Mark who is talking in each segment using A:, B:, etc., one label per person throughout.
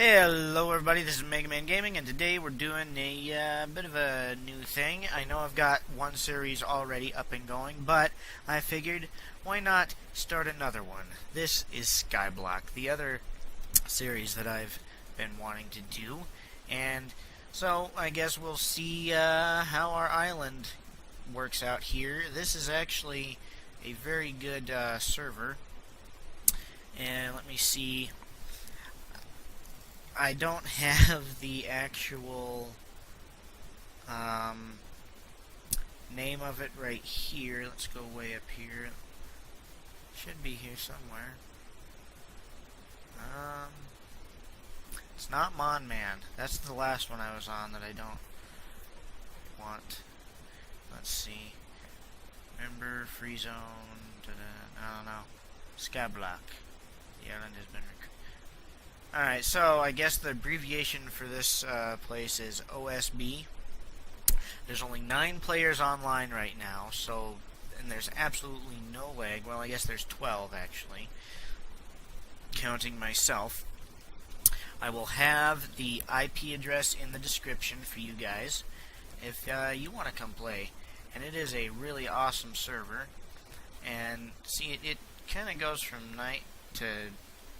A: Hello everybody, this is Mega Man Gaming, and today we're doing a bit of a new thing. I know I've got one series already up and going, but I figured, why not start another one? This is Skyblock, the other series that I've been wanting to do, and so I guess we'll see how our island works out here. This is actually a very good server, and let me see. I don't have the actual name of it right here. Let's go way up here. Should be here somewhere. It's not Mon Man. That's the last one I was on that I don't want. Let's see. Remember, free zone. I don't know. Skyblock. The island has been recruited. Alright, so I guess the abbreviation for this place is OSB. There's only 9 players online right now, and there's absolutely no lag. Well, I guess there's 12 actually, counting myself. I will have the IP address in the description for you guys if you want to come play. And it is a really awesome server. And see, it kind of goes from night to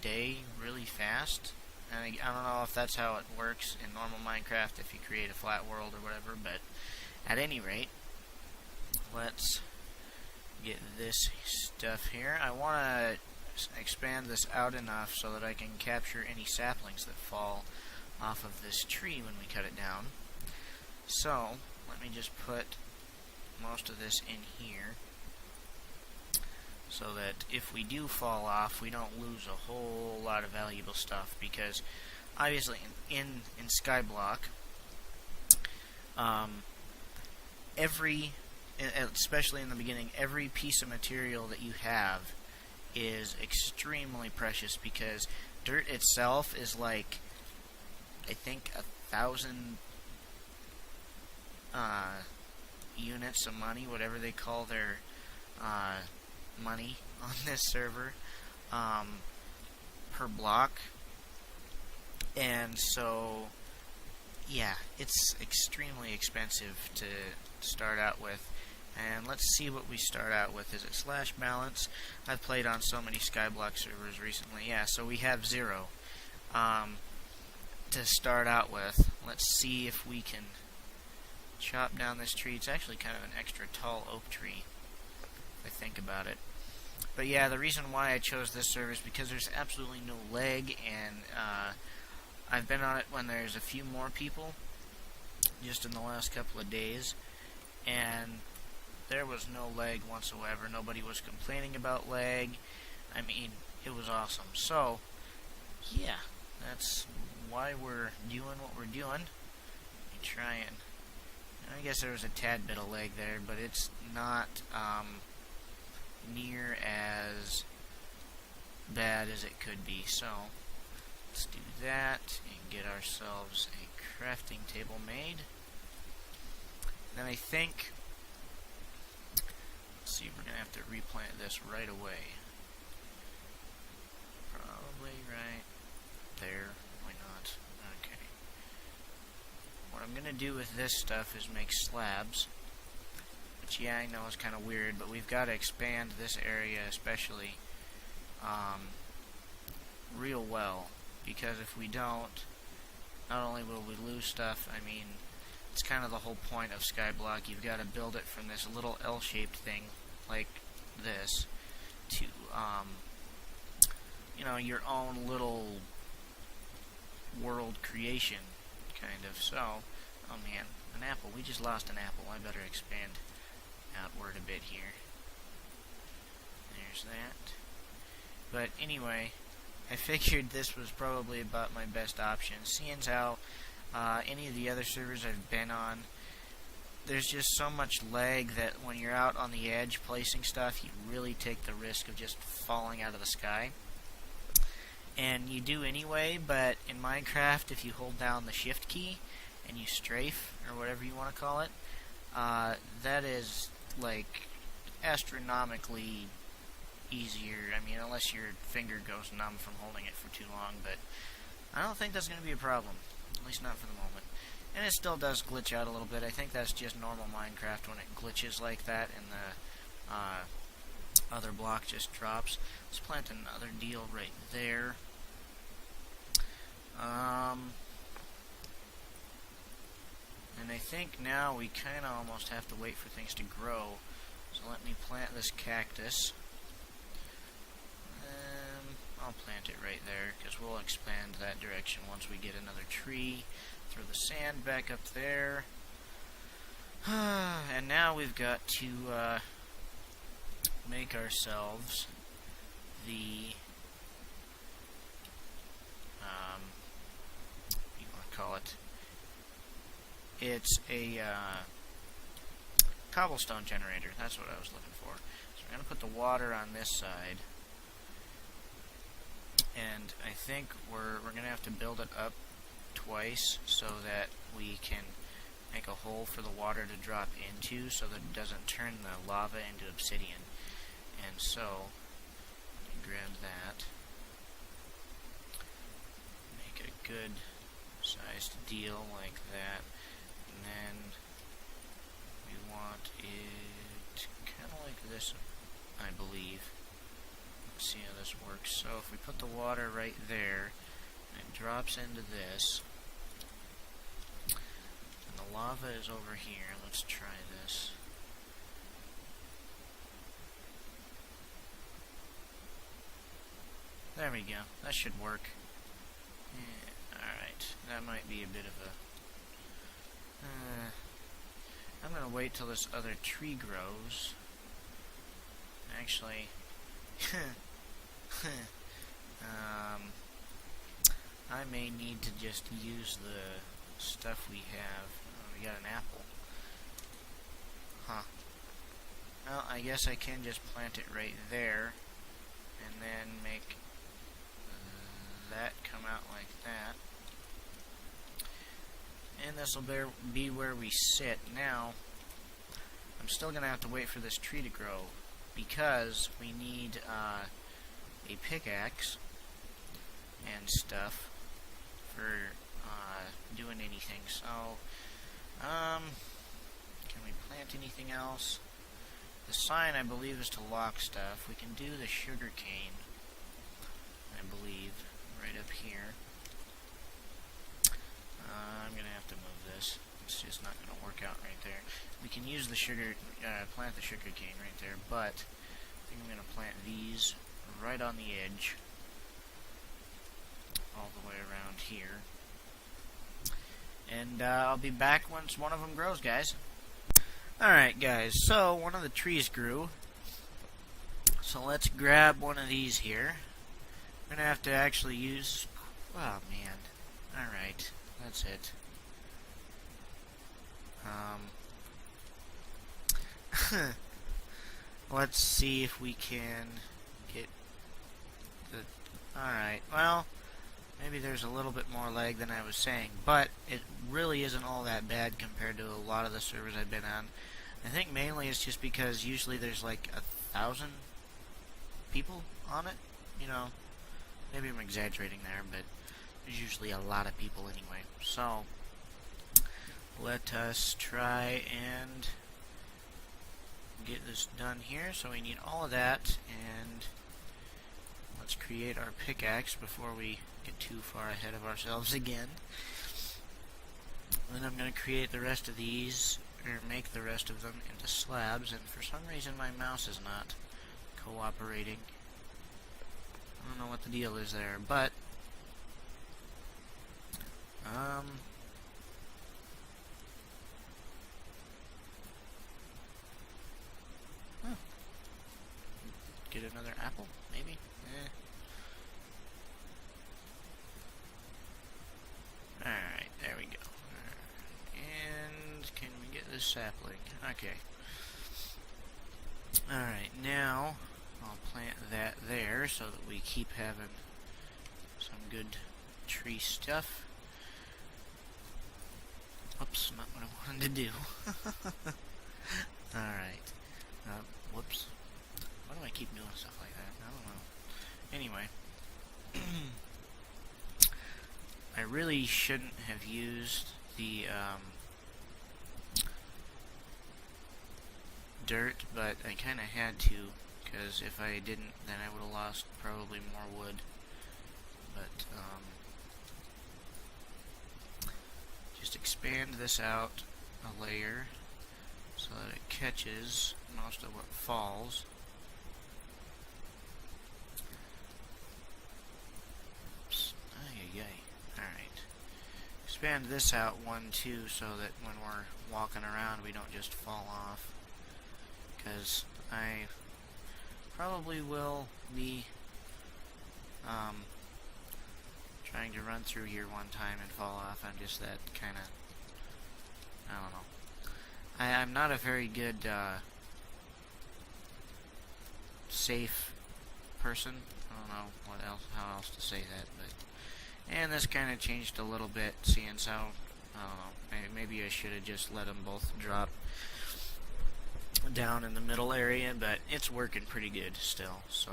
A: day really fast. And I don't know if that's how it works in normal Minecraft if you create a flat world or whatever, but at any rate, let's get this stuff here. I want to expand this out enough so that I can capture any saplings that fall off of this tree when we cut it down. So let me just put most of this in here, so that if we do fall off, we don't lose a whole lot of valuable stuff, because obviously in Skyblock, especially in the beginning, every piece of material that you have is extremely precious, because dirt itself is like, I think, 1,000 units of money, whatever they call their money on this server, per block. And so yeah, it's extremely expensive to start out with. And let's see what we start out with. Is it slash balance? I've played on so many Skyblock servers recently. Yeah, so we have 0 to start out with. Let's see if we can chop down this tree. It's actually kind of an extra tall oak tree, if I think about it. But yeah, the reason why I chose this server is because there's absolutely no lag, and I've been on it when there's a few more people, just in the last couple of days, and there was no lag whatsoever. Nobody was complaining about lag. I mean, it was awesome. So yeah, that's why we're doing what we're doing. Let me try and, I guess there was a tad bit of lag there, but it's not near as bad as it could be. So let's do that and get ourselves a crafting table made. Then I think, let's see, we're gonna have to replant this right away. Probably right there. Why not? Okay. What I'm gonna do with this stuff is make slabs. Which, yeah, I know is kind of weird, but we've got to expand this area especially real well, because if we don't, not only will we lose stuff, I mean, it's kind of the whole point of Skyblock. You've got to build it from this little L-shaped thing like this to you know, your own little world creation, kind of. So, oh man, an apple. We just lost an apple. I better expand outward a bit here. There's that. But anyway, I figured this was probably about my best option, seeing how any of the other servers I've been on, there's just so much lag that when you're out on the edge placing stuff, you really take the risk of just falling out of the sky. And you do anyway, but in Minecraft, if you hold down the shift key and you strafe, or whatever you want to call it, that is like astronomically easier. I mean, unless your finger goes numb from holding it for too long, but I don't think that's going to be a problem, at least not for the moment. And it still does glitch out a little bit. I think that's just normal Minecraft when it glitches like that and the other block just drops. Let's plant another deal right there. And I think now we kind of almost have to wait for things to grow. So let me plant this cactus. I'll plant it right there, because we'll expand that direction once we get another tree. Throw the sand back up there. And now we've got to make ourselves the, what do you want to call it? It's a cobblestone generator. That's what I was looking for. So we're going to put the water on this side. And I think we're going to have to build it up twice so that we can make a hole for the water to drop into so that it doesn't turn the lava into obsidian. And so, grab that, make it a good sized deal like that, and then we want it kind of like this, I believe. Let's see how this works. So if we put the water right there, and it drops into this, and the lava is over here. Let's try this. There we go. That should work. Yeah, alright. That might be a bit of a... I'm going to wait till this other tree grows. Actually... I may need to just use the stuff we have. Oh, we got an apple. Huh. Well, I guess I can just plant it right there, and then make that come out like that. And this will be where we sit. Now, I'm still going to have to wait for this tree to grow, because we need a pickaxe and stuff for doing anything. So, can we plant anything else? The sign, I believe, is to lock stuff. We can do the sugar cane, I believe, right up here. I'm going to have to move this. It's just not going to work out right there. We can use the sugar, plant the sugar cane right there, but I think I'm going to plant these right on the edge, all the way around here. And I'll be back once one of them grows, guys. Alright, guys, so one of the trees grew. So let's grab one of these here. I'm going to have to actually use... Oh, man. Alright, that's it. Let's see if we can get the... Alright, well, maybe there's a little bit more lag than I was saying, but it really isn't all that bad compared to a lot of the servers I've been on. I think mainly it's just because usually there's like 1,000 people on it, you know. Maybe I'm exaggerating there, but there's usually a lot of people anyway. So, let us try and get this done here. So we need all of that, and let's create our pickaxe before we get too far ahead of ourselves again. Then I'm going to create the rest of these, or make the rest of them into slabs, and for some reason my mouse is not cooperating. I don't know what the deal is there, but get another apple, maybe? Alright, there we go. And can we get this sapling? Okay. Alright, now I'll plant that there so that we keep having some good tree stuff. Oops, not what I wanted to do. Alright. Whoops. Why do I keep doing stuff like that? I don't know. Anyway. I really shouldn't have used the dirt, but I kind of had to, because if I didn't, then I would have lost probably more wood. But just expand this out a layer so that it catches most of what falls. Oops. Alright. Expand this out one too so that when we're walking around we don't just fall off. Because I probably will be trying to run through here one time and fall off. I'm just that kind of, I don't know. I'm not a very good safe person. I don't know how else to say that, but and this kind of changed a little bit, seeing how, I don't know, maybe I should have just let them both drop down in the middle area, but it's working pretty good still. So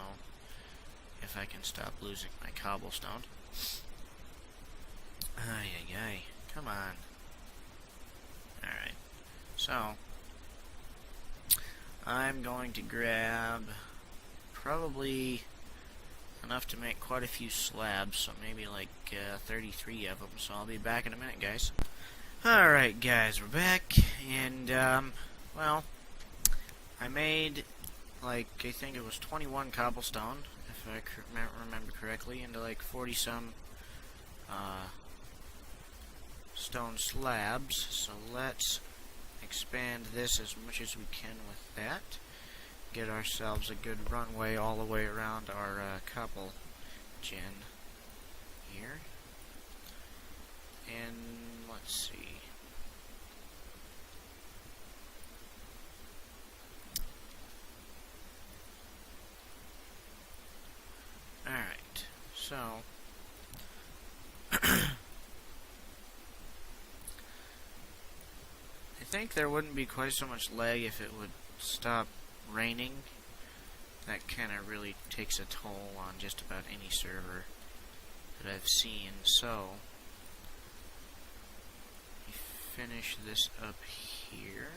A: if I can stop losing my cobblestone. Ay, come on. Alright, so I'm going to grab probably enough to make quite a few slabs, so maybe like 33 of them, so I'll be back in a minute, guys. Alright, guys, we're back, and well, I made, like, I think it was 21 cobblestone, if I remember correctly, into like 40 some stone slabs. So let's expand this as much as we can with that. Get ourselves a good runway all the way around our cobble gen here. And let's see. Alright, so I think there wouldn't be quite so much lag if it would stop raining. That kind of really takes a toll on just about any server that I've seen. So, finish this up here.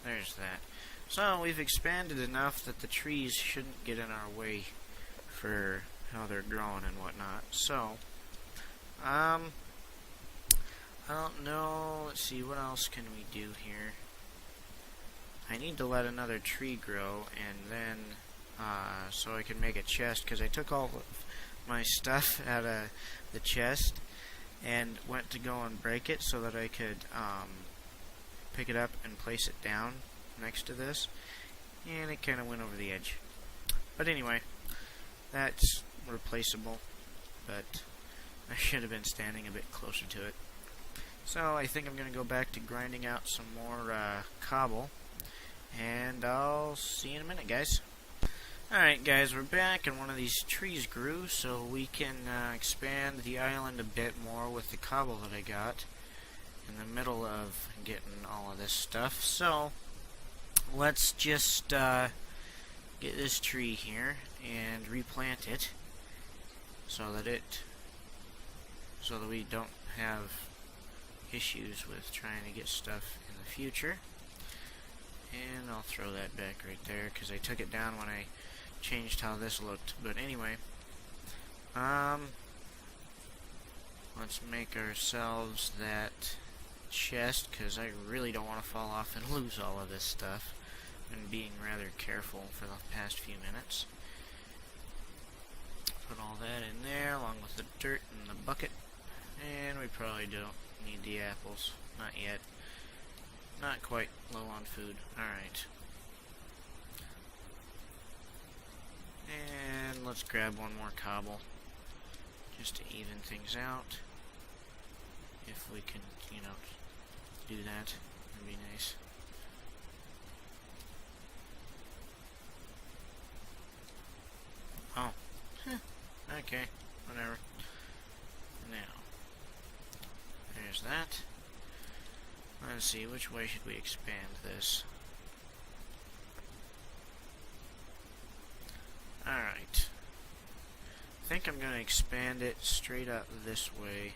A: There's that. So we've expanded enough that the trees shouldn't get in our way for how they're growing and whatnot. So, I don't know. Let's see, what else can we do here? I need to let another tree grow, and then so I can make a chest, because I took all of my stuff out of the chest and went to go and break it so that I could pick it up and place it down next to this, and it kind of went over the edge. But anyway, that's replaceable, but I should have been standing a bit closer to it. So I think I'm going to go back to grinding out some more cobble, and I'll see you in a minute, guys. Alright, guys, we're back, and one of these trees grew, so we can expand the island a bit more with the cobble that I got in the middle of getting all of this stuff. So let's just get this tree here and replant it so that we don't have issues with trying to get stuff in the future. And I'll throw that back right there because I took it down when I changed how this looked. But anyway, let's make ourselves that chest, because I really don't want to fall off and lose all of this stuff. I've been being rather careful for the past few minutes. Put all that in there along with the dirt in the bucket, and we probably don't need the apples. Not yet. Not quite low on food. Alright. And let's grab one more cobble just to even things out. If we can, you know, do that, that'd be nice. Oh, Okay, whatever. Now, there's that. Let's see, which way should we expand this? Alright. I think I'm going to expand it straight up this way.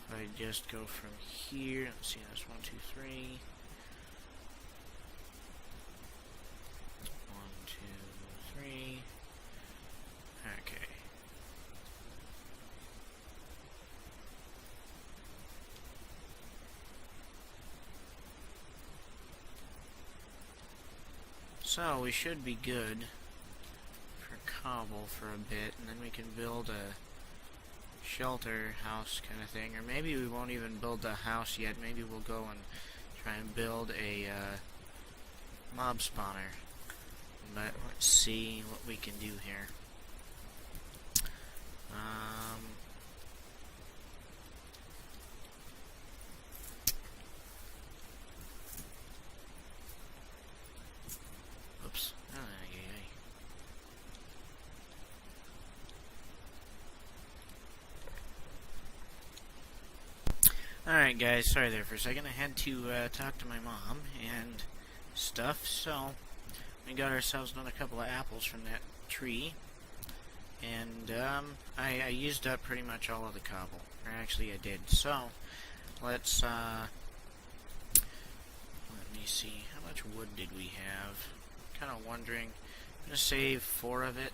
A: If I just go from here, let's see, that's 1, 2, 3. 1, 2, 3. Okay. So we should be good for cobble for a bit, and then we can build a shelter house kind of thing, or maybe we won't even build the house yet. Maybe we'll go and try and build a mob spawner. But let's see what we can do here. Oops. Alright guys, sorry there for a second. I had to talk to my mom and stuff, so we got ourselves another couple of apples from that tree. And I used up pretty much all of the cobble. Or actually I did. So, let's let me see. How much wood did we have? Kind of wondering. I'm going to save 4 of it.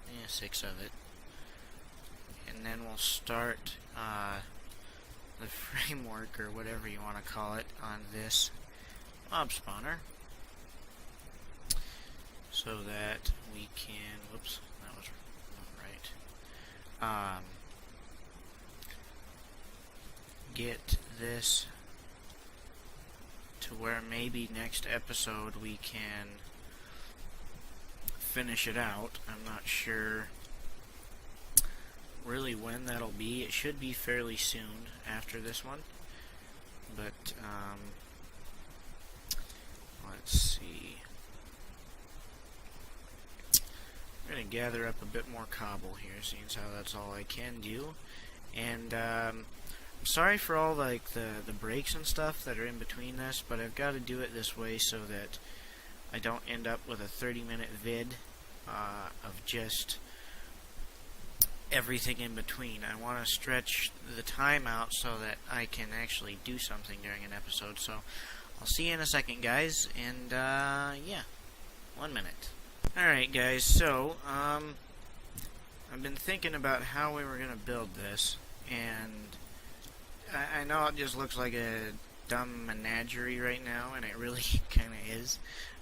A: Yeah, 6 of it. And then we'll start the framework, or whatever you want to call it, on this mob spawner. So that we can, whoops, that was not right. Get this to where maybe next episode we can finish it out. I'm not sure really when that'll be. It should be fairly soon after this one. But, let's see. I'm going to gather up a bit more cobble here, seeing as how that's all I can do. And, I'm sorry for all, like, the breaks and stuff that are in between this, but I've got to do it this way so that I don't end up with a 30-minute vid of just everything in between. I want to stretch the time out so that I can actually do something during an episode. So I'll see you in a second, guys, and yeah, 1 minute. Alright guys, so I've been thinking about how we were going to build this, and I know it just looks like a dumb menagerie right now, and it really kind of is,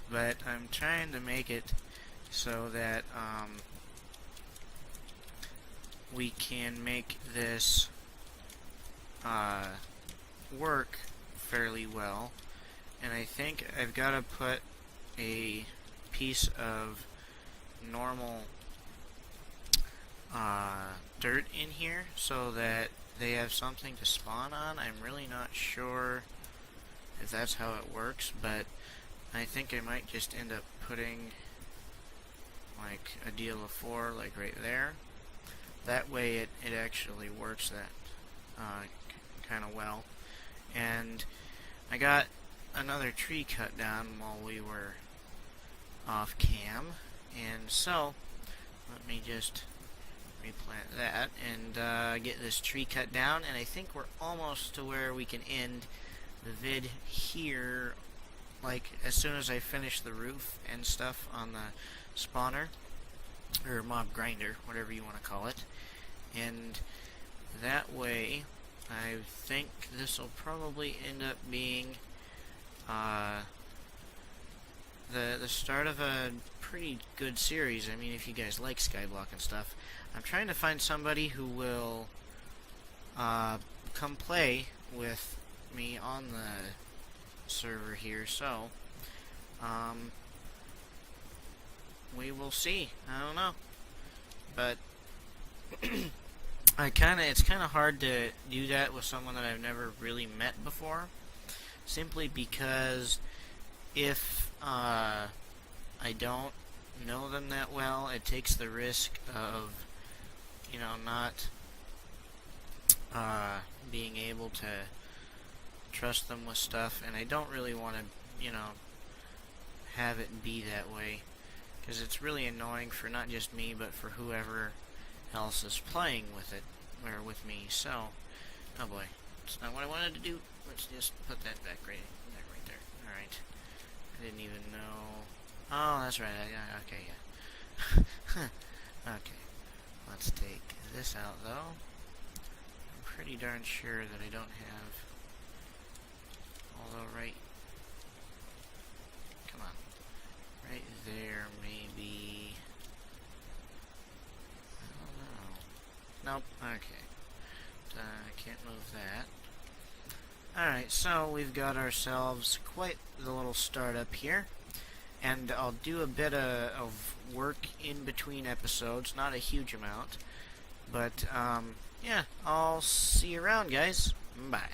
A: but I'm trying to make it so that we can make this work fairly well. And I think I've got to put a piece of normal dirt in here so that they have something to spawn on. I'm really not sure if that's how it works, but I think I might just end up putting like a deal of 4 like right there. That way it actually works that kind of well. And I got another tree cut down while we were off cam, and so let me just replant that and get this tree cut down, and I think we're almost to where we can end the vid here, like as soon as I finish the roof and stuff on the spawner, or mob grinder, whatever you want to call it. And that way I think this will probably end up being the start of a pretty good series. I mean, if you guys like Skyblock and stuff, I'm trying to find somebody who will come play with me on the server here, so we will see. I don't know, but it's kind of hard to do that with someone that I've never really met before, simply because if I don't know them that well, it takes the risk of you know, not being able to trust them with stuff, and I don't really want to, you know, have it be that way, because it's really annoying for not just me, but for whoever else is playing with it, or with me. So, oh boy, it's not what I wanted to do. Let's just put that back right there. Alright. I didn't even know. Oh, that's right. Okay, yeah. Okay. Let's take this out, though. I'm pretty darn sure that I don't have... Although, right... Come on. Right there, maybe... I don't know. Nope. Okay. I can't move that. Alright, so we've got ourselves quite the little startup here. And I'll do a bit of work in between episodes, not a huge amount. But, yeah, I'll see you around, guys. Bye.